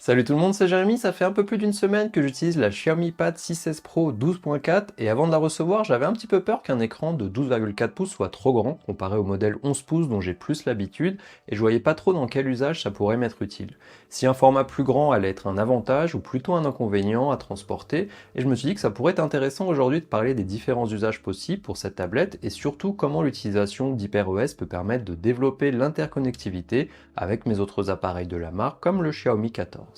Salut tout le monde, c'est Jérémy, ça fait un peu plus d'une semaine que j'utilise la Xiaomi Pad 6S Pro 12.4 et avant de la recevoir, j'avais un petit peu peur qu'un écran de 12,4 pouces soit trop grand comparé au modèle 11 pouces dont j'ai plus l'habitude et je voyais pas trop dans quel usage ça pourrait m'être utile. Si un format plus grand allait être un avantage ou plutôt un inconvénient à transporter et je me suis dit que ça pourrait être intéressant aujourd'hui de parler des différents usages possibles pour cette tablette et surtout comment l'utilisation d'HyperOS peut permettre de développer l'interconnectivité avec mes autres appareils de la marque comme le Xiaomi 14.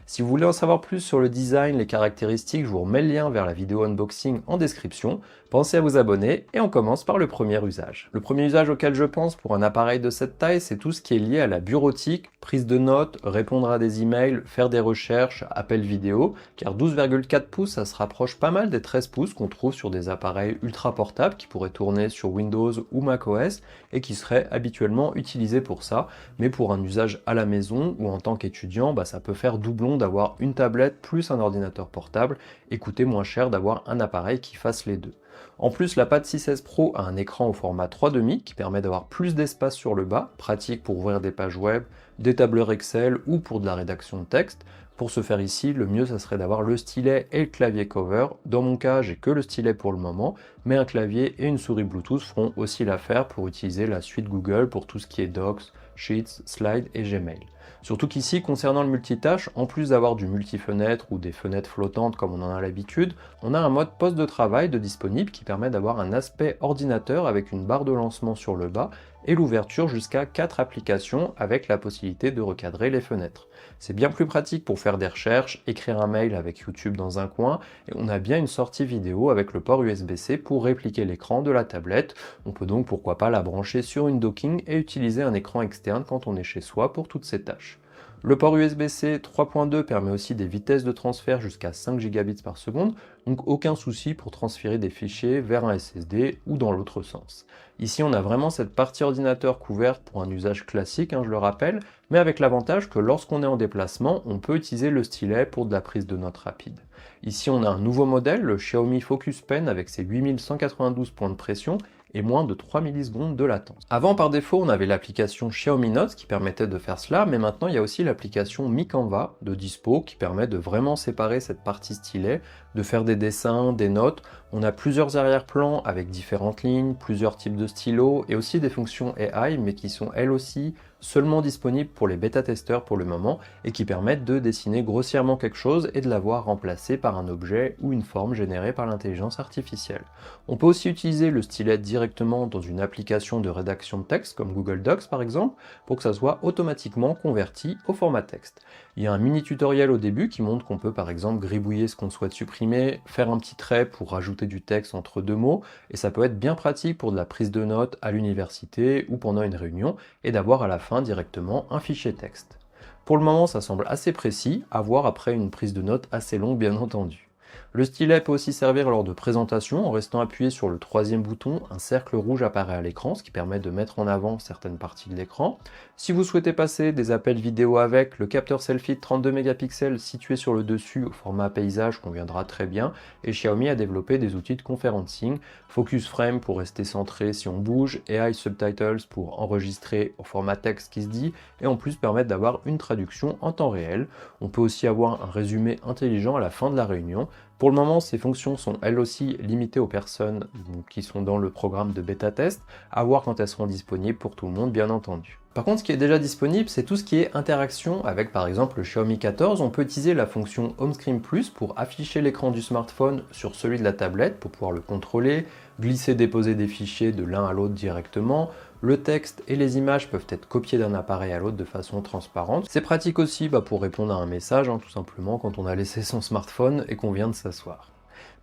Si vous voulez en savoir plus sur le design, les caractéristiques, je vous remets le lien vers la vidéo unboxing en description. Pensez à vous abonner et on commence par le premier usage. Le premier usage auquel je pense pour un appareil de cette taille, c'est tout ce qui est lié à la bureautique, prise de notes, répondre à des emails, faire des recherches, appels vidéo, car 12,4 pouces, ça se rapproche pas mal des 13 pouces qu'on trouve sur des appareils ultra portables qui pourraient tourner sur Windows ou macOS et qui seraient habituellement utilisés pour ça, mais pour un usage à la maison ou en tant qu'étudiant, ça peut faire doublon d'avoir une tablette plus un ordinateur portable et coûter moins cher d'avoir un appareil qui fasse les deux. En plus, la Pad 6S Pro a un écran au format 3,5 qui permet d'avoir plus d'espace sur le bas, pratique pour ouvrir des pages web, des tableurs Excel ou pour de la rédaction de texte. Pour ce faire ici, le mieux ça serait d'avoir le stylet et le clavier cover. Dans mon cas, j'ai que le stylet pour le moment, mais un clavier et une souris Bluetooth feront aussi l'affaire pour utiliser la suite Google pour tout ce qui est Docs, Sheets, Slides et Gmail. Surtout qu'ici, concernant le multitâche, en plus d'avoir du multi-fenêtre ou des fenêtres flottantes comme on en a l'habitude, on a un mode poste de travail de disponible qui permet d'avoir un aspect ordinateur avec une barre de lancement sur le bas et l'ouverture jusqu'à 4 applications avec la possibilité de recadrer les fenêtres. C'est bien plus pratique pour faire des recherches, écrire un mail avec YouTube dans un coin, et on a bien une sortie vidéo avec le port USB-C pour répliquer l'écran de la tablette. On peut donc pourquoi pas la brancher sur une docking et utiliser un écran externe quand on est chez soi pour toutes ces tâches. Le port USB-C 3.2 permet aussi des vitesses de transfert jusqu'à 5 Gbps par seconde, donc aucun souci pour transférer des fichiers vers un SSD ou dans l'autre sens. Ici on a vraiment cette partie ordinateur couverte pour un usage classique, je le rappelle, mais avec l'avantage que lorsqu'on est en déplacement, on peut utiliser le stylet pour de la prise de notes rapide. Ici on a un nouveau modèle, le Xiaomi Focus Pen avec ses 8192 points de pression et moins de 3 millisecondes de latence. Avant, par défaut, on avait l'application Xiaomi Notes qui permettait de faire cela, mais maintenant il y a aussi l'application Mi Canva de dispo qui permet de vraiment séparer cette partie stylet, de faire des dessins, des notes. On a plusieurs arrière-plans avec différentes lignes, plusieurs types de stylos et aussi des fonctions AI, mais qui sont elles aussi seulement disponibles pour les bêta-testeurs pour le moment et qui permettent de dessiner grossièrement quelque chose et de l'avoir remplacé par un objet ou une forme générée par l'intelligence artificielle. On peut aussi utiliser le stylet directement dans une application de rédaction de texte comme Google Docs par exemple pour que ça soit automatiquement converti au format texte. Il y a un mini tutoriel au début qui montre qu'on peut par exemple gribouiller ce qu'on souhaite supprimer, faire un petit trait pour rajouter du texte entre deux mots et ça peut être bien pratique pour de la prise de notes à l'université ou pendant une réunion et d'avoir à la fin directement un fichier texte. Pour le moment ça semble assez précis, à voir après une prise de notes assez longue bien entendu. Le stylet peut aussi servir lors de présentation en restant appuyé sur le troisième bouton, un cercle rouge apparaît à l'écran, ce qui permet de mettre en avant certaines parties de l'écran. Si vous souhaitez passer des appels vidéo avec, le capteur selfie de 32 mégapixels situé sur le dessus au format paysage conviendra très bien et Xiaomi a développé des outils de conferencing, Focus Frame pour rester centré si on bouge, AI Subtitles pour enregistrer au format texte qui se dit et en plus permettre d'avoir une traduction en temps réel. On peut aussi avoir un résumé intelligent à la fin de la réunion. Pour le moment, ces fonctions sont elles aussi limitées aux personnes qui sont dans le programme de bêta test, à voir quand elles seront disponibles pour tout le monde bien entendu. Par contre, ce qui est déjà disponible, c'est tout ce qui est interaction avec par exemple le Xiaomi 14. On peut utiliser la fonction Home Screen Plus pour afficher l'écran du smartphone sur celui de la tablette pour pouvoir le contrôler, glisser-déposer des fichiers de l'un à l'autre directement. Le texte et les images peuvent être copiés d'un appareil à l'autre de façon transparente. C'est pratique aussi pour répondre à un message, tout simplement quand on a laissé son smartphone et qu'on vient de s'asseoir.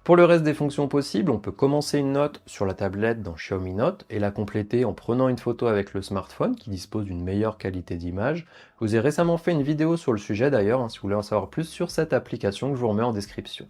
Pour le reste des fonctions possibles, on peut commencer une note sur la tablette dans Xiaomi Note et la compléter en prenant une photo avec le smartphone qui dispose d'une meilleure qualité d'image. Je vous ai récemment fait une vidéo sur le sujet d'ailleurs, si vous voulez en savoir plus sur cette application que je vous remets en description.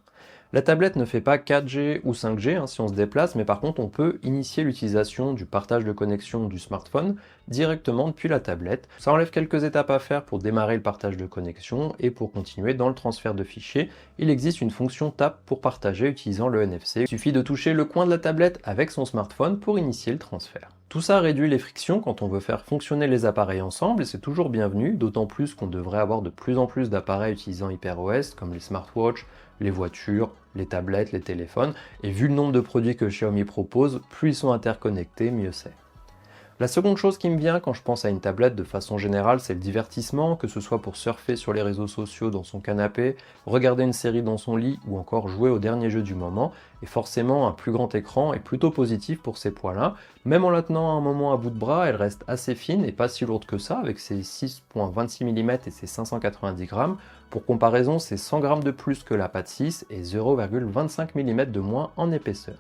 La tablette ne fait pas 4G ou 5G si on se déplace, mais par contre on peut initier l'utilisation du partage de connexion du smartphone directement depuis la tablette. Ça enlève quelques étapes à faire pour démarrer le partage de connexion et pour continuer dans le transfert de fichiers, il existe une fonction tap pour partager utilisant le NFC. Il suffit de toucher le coin de la tablette avec son smartphone pour initier le transfert. Tout ça réduit les frictions quand on veut faire fonctionner les appareils ensemble et c'est toujours bienvenu, d'autant plus qu'on devrait avoir de plus en plus d'appareils utilisant HyperOS comme les smartwatches, les voitures, les tablettes, les téléphones, et vu le nombre de produits que Xiaomi propose, plus ils sont interconnectés, mieux c'est. La seconde chose qui me vient quand je pense à une tablette de façon générale, c'est le divertissement, que ce soit pour surfer sur les réseaux sociaux dans son canapé, regarder une série dans son lit ou encore jouer au dernier jeu du moment. Et forcément, un plus grand écran est plutôt positif pour ces points-là. Même en la tenant un moment à bout de bras, elle reste assez fine et pas si lourde que ça, avec ses 6,26 mm et ses 590 grammes. Pour comparaison, c'est 100 grammes de plus que la Pad 6 et 0,25 mm de moins en épaisseur.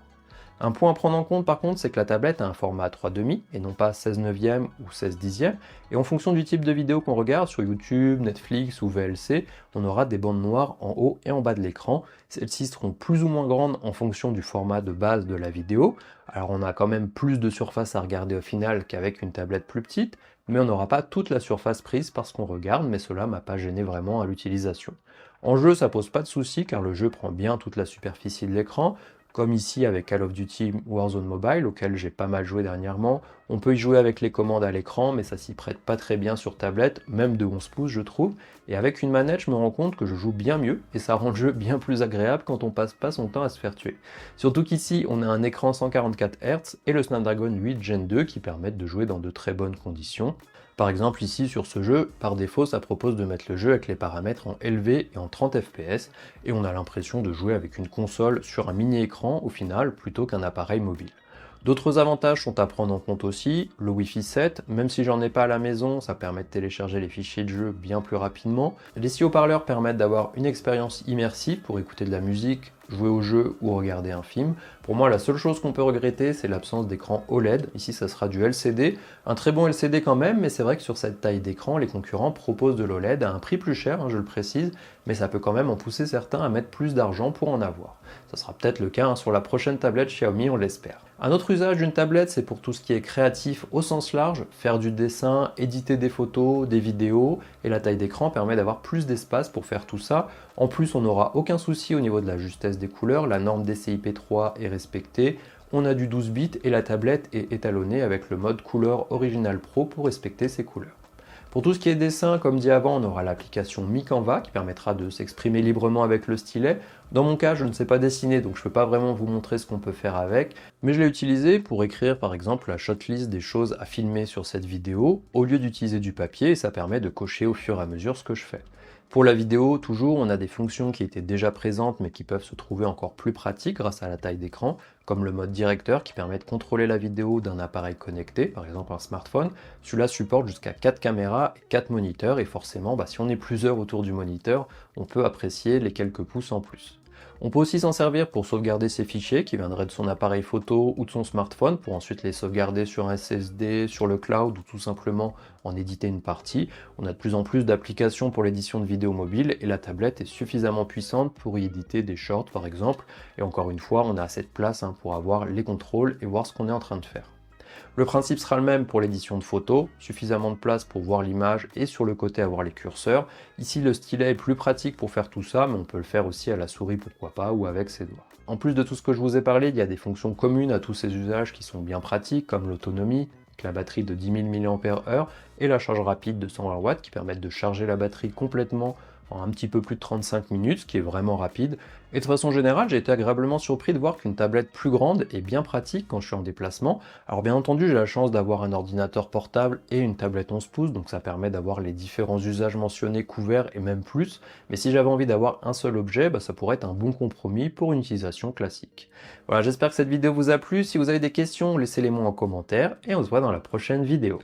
Un point à prendre en compte par contre, c'est que la tablette a un format 3,5 et non pas 16 neuvième ou 16 dixième, et en fonction du type de vidéo qu'on regarde sur YouTube, Netflix ou VLC, on aura des bandes noires en haut et en bas de l'écran. Celles-ci seront plus ou moins grandes en fonction du format de base de la vidéo, alors on a quand même plus de surface à regarder au final qu'avec une tablette plus petite, mais on n'aura pas toute la surface prise parce qu'on regarde, mais cela m'a pas gêné vraiment à l'utilisation. En jeu, ça pose pas de souci car le jeu prend bien toute la superficie de l'écran, comme ici avec Call of Duty Warzone Mobile, auquel j'ai pas mal joué dernièrement. On peut y jouer avec les commandes à l'écran, mais ça s'y prête pas très bien sur tablette, même de 11 pouces je trouve. Et avec une manette, je me rends compte que je joue bien mieux, et ça rend le jeu bien plus agréable quand on passe pas son temps à se faire tuer. Surtout qu'ici, on a un écran 144 Hz et le Snapdragon 8 Gen 2 qui permettent de jouer dans de très bonnes conditions. Par exemple ici sur ce jeu, par défaut ça propose de mettre le jeu avec les paramètres en élevé et en 30 fps et on a l'impression de jouer avec une console sur un mini écran au final plutôt qu'un appareil mobile. D'autres avantages sont à prendre en compte aussi, le Wi-Fi 7, même si j'en ai pas à la maison, ça permet de télécharger les fichiers de jeu bien plus rapidement. Les 6 haut-parleurs permettent d'avoir une expérience immersive pour écouter de la musique, jouer au jeu ou regarder un film. Pour moi, la seule chose qu'on peut regretter, c'est l'absence d'écran OLED. Ici, ça sera du LCD. Un très bon LCD quand même, mais c'est vrai que sur cette taille d'écran, les concurrents proposent de l'OLED à un prix plus cher, je le précise, mais ça peut quand même en pousser certains à mettre plus d'argent pour en avoir. Ça sera peut-être le cas sur la prochaine tablette Xiaomi, on l'espère. Un autre usage d'une tablette, c'est pour tout ce qui est créatif au sens large, faire du dessin, éditer des photos, des vidéos, et la taille d'écran permet d'avoir plus d'espace pour faire tout ça. En plus, on n'aura aucun souci au niveau de la justesse des couleurs, la norme DCI-P3 est respectée, on a du 12 bits et la tablette est étalonnée avec le mode couleur Original Pro pour respecter ses couleurs. Pour tout ce qui est dessin, comme dit avant, on aura l'application Mi Canva qui permettra de s'exprimer librement avec le stylet. Dans mon cas, je ne sais pas dessiner, donc je ne peux pas vraiment vous montrer ce qu'on peut faire avec, mais je l'ai utilisé pour écrire par exemple la shotlist des choses à filmer sur cette vidéo, au lieu d'utiliser du papier, et ça permet de cocher au fur et à mesure ce que je fais. Pour la vidéo, toujours, on a des fonctions qui étaient déjà présentes mais qui peuvent se trouver encore plus pratiques grâce à la taille d'écran, comme le mode directeur qui permet de contrôler la vidéo d'un appareil connecté, par exemple un smartphone. Celui-là supporte jusqu'à 4 caméras et 4 moniteurs et forcément, si on est plusieurs autour du moniteur, on peut apprécier les quelques pouces en plus. On peut aussi s'en servir pour sauvegarder ses fichiers qui viendraient de son appareil photo ou de son smartphone pour ensuite les sauvegarder sur un SSD, sur le cloud ou tout simplement en éditer une partie. On a de plus en plus d'applications pour l'édition de vidéos mobiles et la tablette est suffisamment puissante pour y éditer des shorts par exemple. Et encore une fois, on a assez de place pour avoir les contrôles et voir ce qu'on est en train de faire. Le principe sera le même pour l'édition de photos, suffisamment de place pour voir l'image et sur le côté avoir les curseurs. Ici le stylet est plus pratique pour faire tout ça, mais on peut le faire aussi à la souris pourquoi pas ou avec ses doigts. En plus de tout ce que je vous ai parlé, il y a des fonctions communes à tous ces usages qui sont bien pratiques comme l'autonomie, avec la batterie de 10 000 mAh et la charge rapide de 120 watts qui permettent de charger la batterie complètement en un petit peu plus de 35 minutes, ce qui est vraiment rapide. Et de façon générale, j'ai été agréablement surpris de voir qu'une tablette plus grande est bien pratique quand je suis en déplacement. Alors bien entendu, j'ai la chance d'avoir un ordinateur portable et une tablette 11 pouces, donc ça permet d'avoir les différents usages mentionnés couverts et même plus. Mais si j'avais envie d'avoir un seul objet, ça pourrait être un bon compromis pour une utilisation classique. Voilà, j'espère que cette vidéo vous a plu. Si vous avez des questions, laissez-les moi en commentaire et on se voit dans la prochaine vidéo.